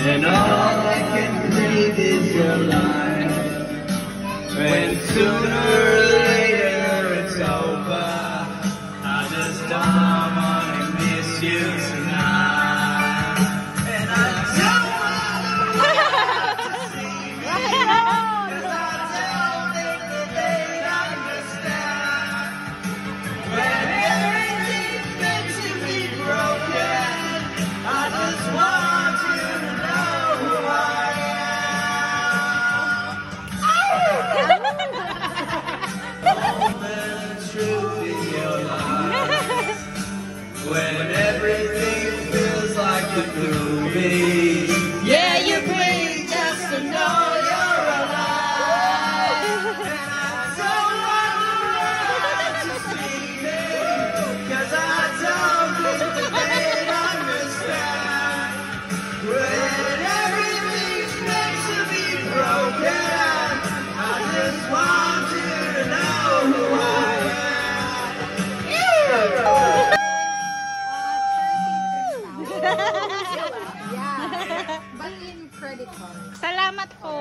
And all I can breathe is your life. When sooner or later it's over, I just don't wanna miss you tonight. And I don't wanna see me, 'cause I don't think that they'd understand. When everything's meant to be broken, I just want you to know who I am. The truth in your life. When everything feels like a movie. Yeah, you breathe just to know you're alive. And I don't want the world to see me, 'cause I don't think that they'd understand. When everything's meant to be broken, I just want you to know who I am. Yeah, but in credit card. Salamat po.